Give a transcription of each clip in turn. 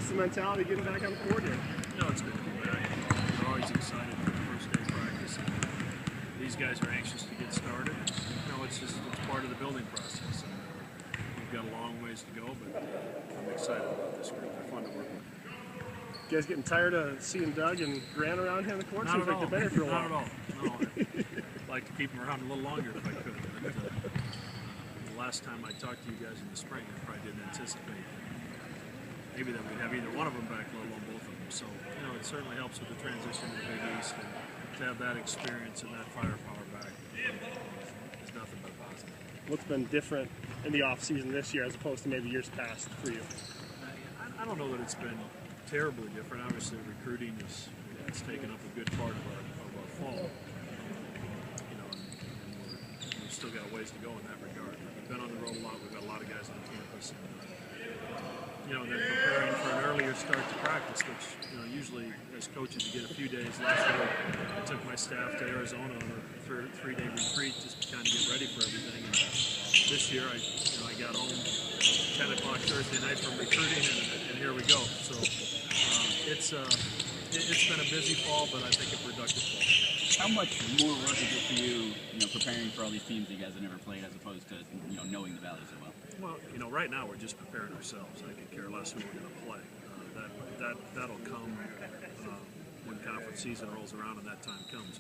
What's the mentality getting back on the court here? No, it's good to be back. We're always excited for the first day of practice. These guys are anxious to get started. No, it's part of the building process. And we've got a long ways to go, but I'm excited about this group. They're fun to work with. You guys getting tired of seeing Doug and Grant around here on the court? Not Seems at like all. they've been here for a while. Not at all. No, I'd like to keep them around a little longer if I could. But, the last time I talked to you guys in the spring, I probably didn't anticipate maybe that we'd have either one of them back, let alone both of them. So, it certainly helps with the transition to the Big East, and to have that experience and that firepower back is nothing but positive. What's been different in the off-season this year as opposed to maybe years past for you? I don't know that it's been terribly different. Obviously, recruiting it's taken up a good part of our fall. And we've still got a ways to go in that regard. We've been on the road a lot. We've got a lot of guys on campus. And then preparing for an earlier start to practice, which usually as coaches you get a few days. Last week I took my staff to Arizona on a three-day retreat just to kind of get ready for everything. And this year I got home 10 o'clock Thursday night from recruiting, and here we go. So it's been a busy fall, but I think a productive fall. How much more work is it for you, preparing for all these teams that you guys have never played, as opposed to knowing the Valley so well? Well, right now we're just preparing ourselves. I could care less who we're going to play. That'll come when conference season rolls around and that time comes.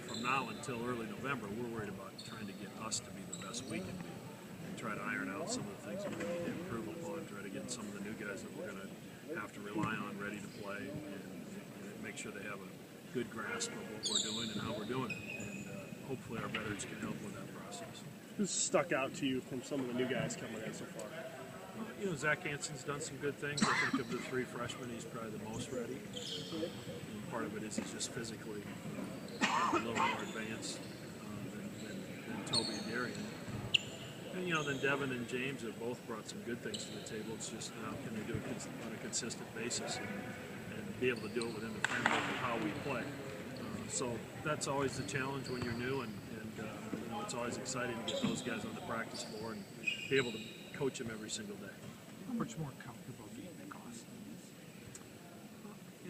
From now until early November, we're worried about trying to get us to be the best we can be and try to iron out some of the things that we need to improve upon, try to get some of the new guys that we're going to have to rely on ready to play, and make sure they have a good grasp of what we're doing and how we're doing it. And hopefully our veterans can help with that process. Who's stuck out to you from some of the new guys coming in so far? Zach Hansen's done some good things. I think of the three freshmen, he's probably the most ready. And part of it is he's just physically a little more advanced than Toby and Darian. And then Devin and James have both brought some good things to the table. It's just how can they do it on a consistent basis and be able to do it within the framework of how we play. So that's always the challenge when you're new, and it's always exciting to get those guys on the practice floor and be able to coach them every single day. How much more comfortable do you think Austin is?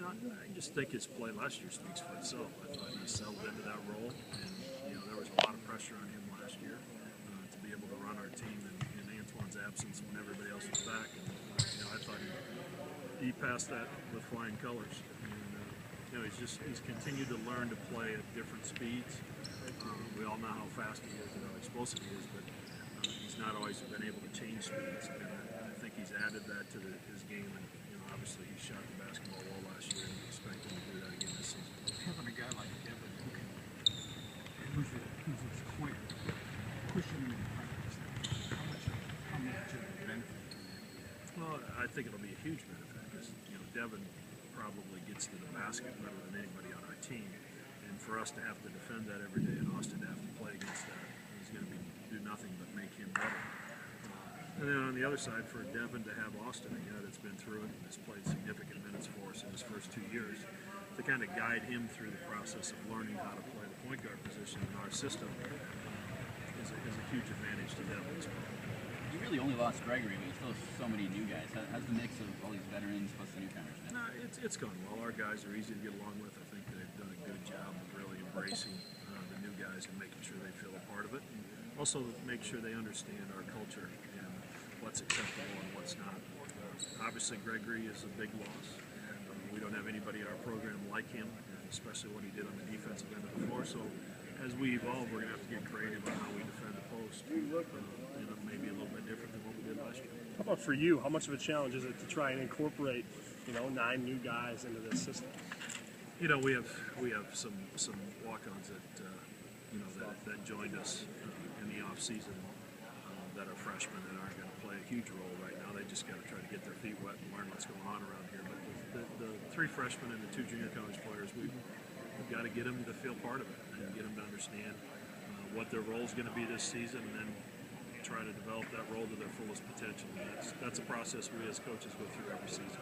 I just think his play last year speaks for itself. I thought he settled into that role, and there was a lot of pressure on him last year to be able to run our team in Antoine's absence when everybody else was back. And I thought he passed that with flying colors. And he's continued to learn to play at different speeds. We all know how fast he is and how explosive he is, but he's not always been able to change speeds. And I think he's added that to his game. And obviously he shot the basketball well last year, and we expect him to do that again this season. Having a guy like Devin who's his point, pushing him in practice, how much of a benefit? Well, I think it'll be a huge benefit because Devin probably gets to the basket better than anybody on our team. And for us to have to defend that every day and Austin to have to play against that is going to do nothing but make him better. And then on the other side, for Devin to have Austin, a guy that's been through it and has played significant minutes for us in his first 2 years, to kind of guide him through the process of learning how to play the point guard position in our system is a huge advantage to Devin as well. You really only lost Gregory, but you still have so many new guys. How's the mix of all these veterans plus the newcomers been? No, it's gone well. Our guys are easy to get along with. I think they've done a good job of really embracing the new guys and making sure they feel a part of it. And also make sure they understand our culture and what's acceptable and what's not. Obviously, Gregory is a big loss. We don't have anybody in our program like him, especially what he did on the defensive end of the floor. So as we evolve, we're going to have to get creative on how we defend the post. Maybe a little bit different than what we did last year. How about for you? How much of a challenge is it to try and incorporate 9 new guys into this system? We have some walk-ons that joined us in the off season that are freshmen and aren't going to play a huge role right now. They just got to try to get their feet wet and learn what's going on around here. But the 3 freshmen and the 2 junior college players, we've got to get them to feel part of it and get them to understand what their role is going to be this season, and then try to develop that role to their fullest potential. And that's a process we as coaches go through every season.